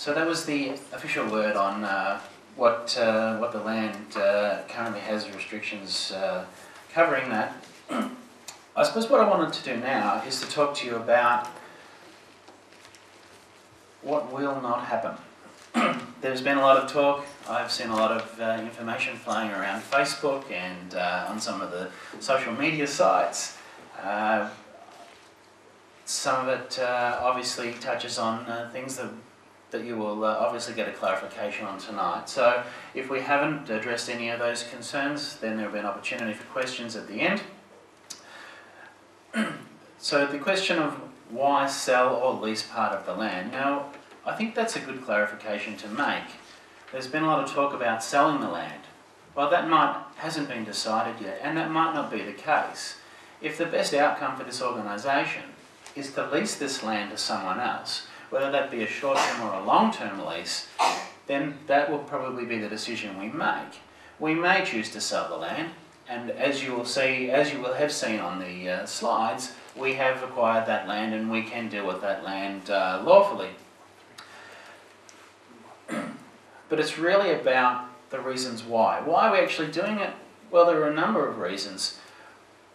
So that was the official word on what the land currently has restrictions covering that. I suppose what I wanted to do now is to talk to you about what will not happen. There's been a lot of talk. I've seen a lot of information flying around Facebook and on some of the social media sites. Some of it obviously touches on things that you will obviously get a clarification on tonight. So if we haven't addressed any of those concerns, then there will be an opportunity for questions at the end. So the question of why sell or lease part of the land. Now, I think that's a good clarification to make. There's been a lot of talk about selling the land. Well, that hasn't been decided yet, and that might not be the case. If the best outcome for this organisation is to lease this land to someone else, whether that be a short-term or a long-term lease, then that will probably be the decision we make. We may choose to sell the land, and as you will have seen on the slides, we have acquired that land and we can deal with that land lawfully. But it's really about the reasons why. Why are we actually doing it? Well, there are a number of reasons.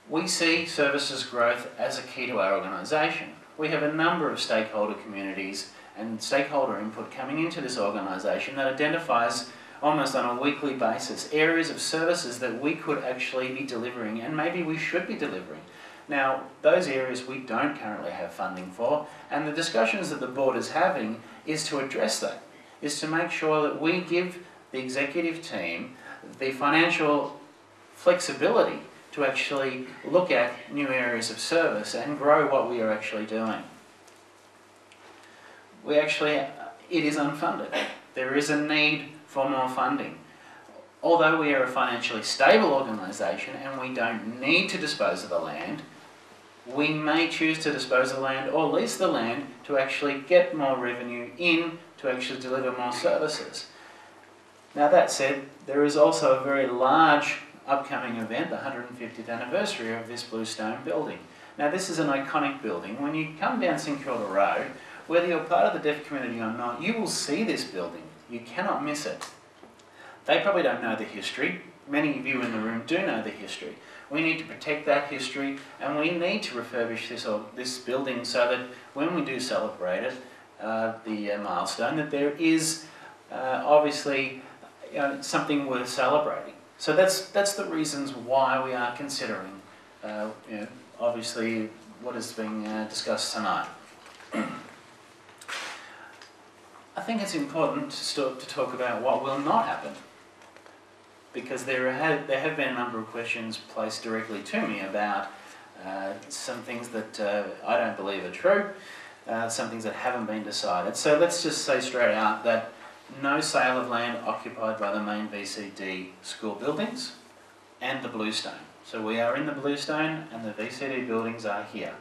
We see services growth as a key to our organisation. We have a number of stakeholder communities and stakeholder input coming into this organisation that identifies almost on a weekly basis areas of services that we could actually be delivering and maybe we should be delivering. Now, those areas we don't currently have funding for, and the discussions that the board is having is to address that, is to make sure that we give the executive team the financial flexibility to actually look at new areas of service and grow what we are actually doing. It is unfunded. There is a need for more funding. Although we are a financially stable organisation and we don't need to dispose of the land, we may choose to dispose of the land or lease the land to actually get more revenue in to actually deliver more services. Now that said, there is also a very large upcoming event, the 150th anniversary of this bluestone building. Now this is an iconic building. When you come down St Kilda Road, whether you're part of the deaf community or not, you will see this building. You cannot miss it. They probably don't know the history. Many of you in the room do know the history. We need to protect that history and we need to refurbish this building so that when we do celebrate it, the milestone, that there is obviously something worth celebrating. So that's the reasons why we are considering, obviously, what is being discussed tonight. I think it's important to talk about what will not happen, because there have been a number of questions placed directly to me about some things that I don't believe are true, some things that haven't been decided. So let's just say straight out that no sale of land occupied by the main VCD school buildings and the bluestone. So we are in the bluestone and the VCD buildings are here.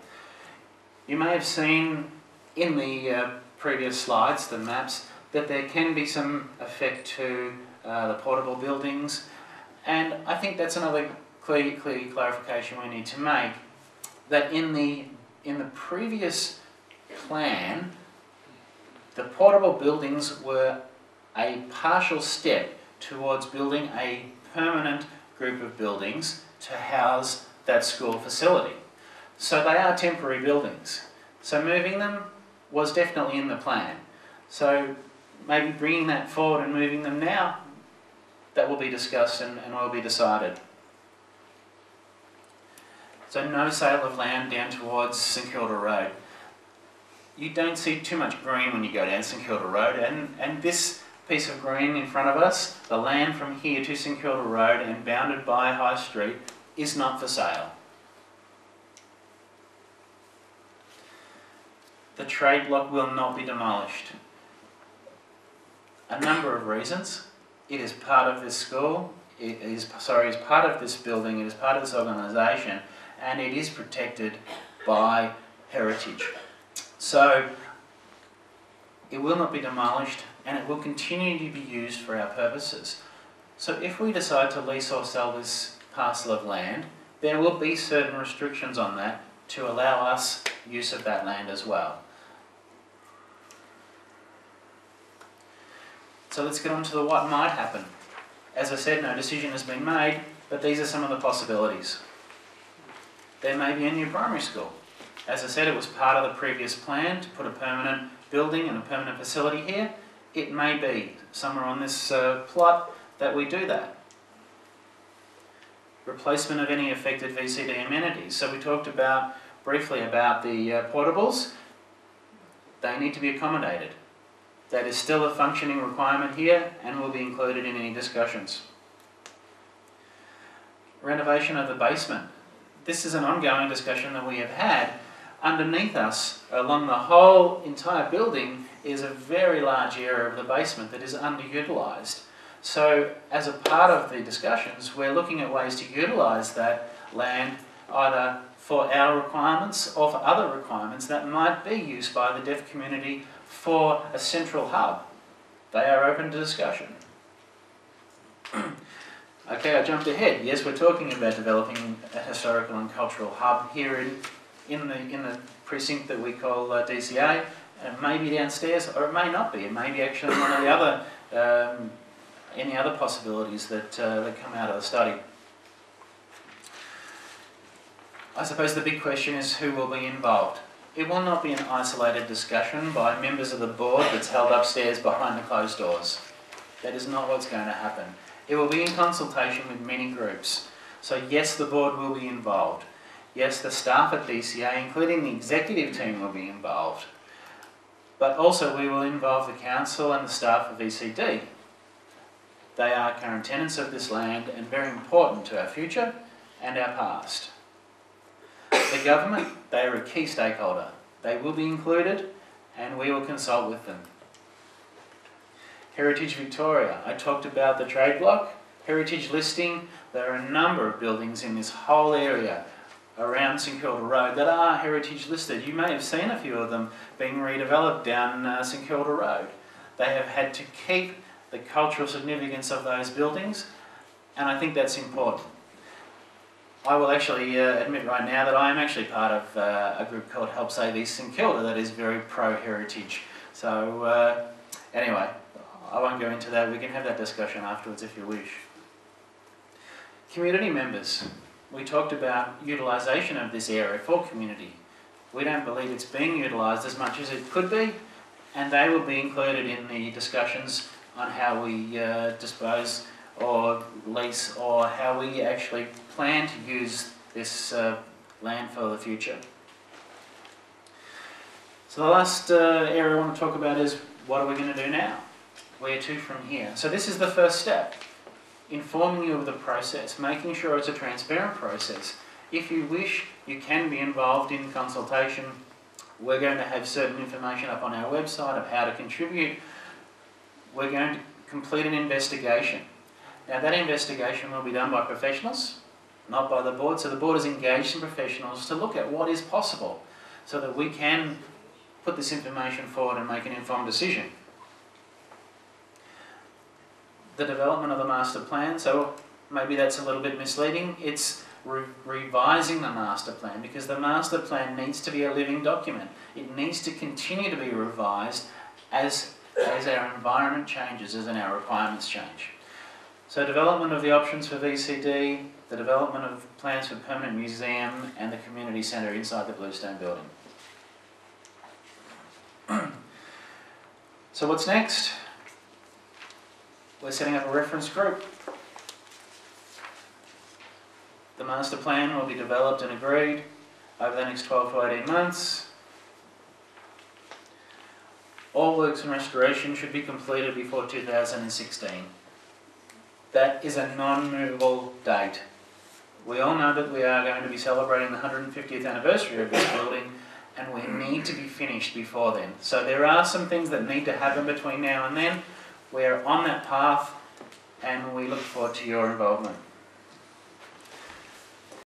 You may have seen in the previous slides, the maps, that there can be some effect to the portable buildings, and I think that's another clear clarification we need to make, that in the previous plan, the portable buildings were a partial step towards building a permanent group of buildings to house that school facility. So they are temporary buildings. So moving them was definitely in the plan. So maybe bringing that forward and moving them now, that will be discussed and will be decided. So no sale of land down towards St Kilda Road. You don't see too much green when you go down St Kilda Road, and this piece of green in front of us, the land from here to St Kilda Road and bounded by High Street, is not for sale. The trade block will not be demolished. A number of reasons. It is part of this school, it is part of this building, it is part of this organisation, and it is protected by heritage. So it will not be demolished and it will continue to be used for our purposes. So if we decide to lease or sell this parcel of land, there will be certain restrictions on that to allow us use of that land as well. So let's get on to the what might happen. As I said, no decision has been made, but these are some of the possibilities. There may be a new primary school. As I said, it was part of the previous plan to put a permanent building and a permanent facility here. It may be somewhere on this plot that we do that. Replacement of any affected VCD amenities. So we talked briefly about the portables. They need to be accommodated. That is still a functioning requirement here and will be included in any discussions. Renovation of the basement. This is an ongoing discussion that we have had. Underneath us, along the whole entire building, is a very large area of the basement that is underutilised. So as a part of the discussions, we're looking at ways to utilise that land either for our requirements or for other requirements that might be used by the deaf community for a central hub. They are open to discussion. Okay, I jumped ahead. Yes, we're talking about developing a historical and cultural hub here in the precinct that we call DCA. It may be downstairs, or it may not be. It may be actually one of the other any other possibilities that come out of the study. I suppose the big question is who will be involved. It will not be an isolated discussion by members of the board that's held upstairs behind the closed doors. That is not what's going to happen. It will be in consultation with many groups. So yes, the board will be involved. Yes, the staff at DCA, including the executive team, will be involved. But also we will involve the council and the staff of VCD. They are current tenants of this land and very important to our future and our past. The government, they are a key stakeholder. They will be included and we will consult with them. Heritage Victoria, I talked about the trade block. Heritage listing, there are a number of buildings in this whole area around St Kilda Road that are heritage listed. You may have seen a few of them being redeveloped down St Kilda Road. They have had to keep the cultural significance of those buildings, and I think that's important. I will actually admit right now that I am actually part of a group called Help Save East St Kilda that is very pro-heritage. So anyway, I won't go into that. We can have that discussion afterwards if you wish. Community members. We talked about utilisation of this area for community. We don't believe it's being utilised as much as it could be, and they will be included in the discussions on how we dispose or lease or how we actually plan to use this land for the future. So the last area I want to talk about is what are we going to do now? Where to from here? So this is the first step. Informing you of the process, making sure it's a transparent process. If you wish, you can be involved in consultation. We're going to have certain information up on our website of how to contribute. We're going to complete an investigation. Now that investigation will be done by professionals, not by the board. So the board has engaged some professionals to look at what is possible so that we can put this information forward and make an informed decision. The development of the master plan, so maybe that's a little bit misleading. It's revising the master plan because the master plan needs to be a living document. It needs to continue to be revised as our environment changes, as our requirements change. So development of the options for VCD, the development of plans for permanent museum and the community centre inside the Bluestone building. So what's next? We're setting up a reference group. The master plan will be developed and agreed over the next 12 to 18 months. All works and restoration should be completed before 2016. That is a non-movable date. We all know that we are going to be celebrating the 150th anniversary of this building and we need to be finished before then. So there are some things that need to happen between now and then. We are on that path and we look forward to your involvement.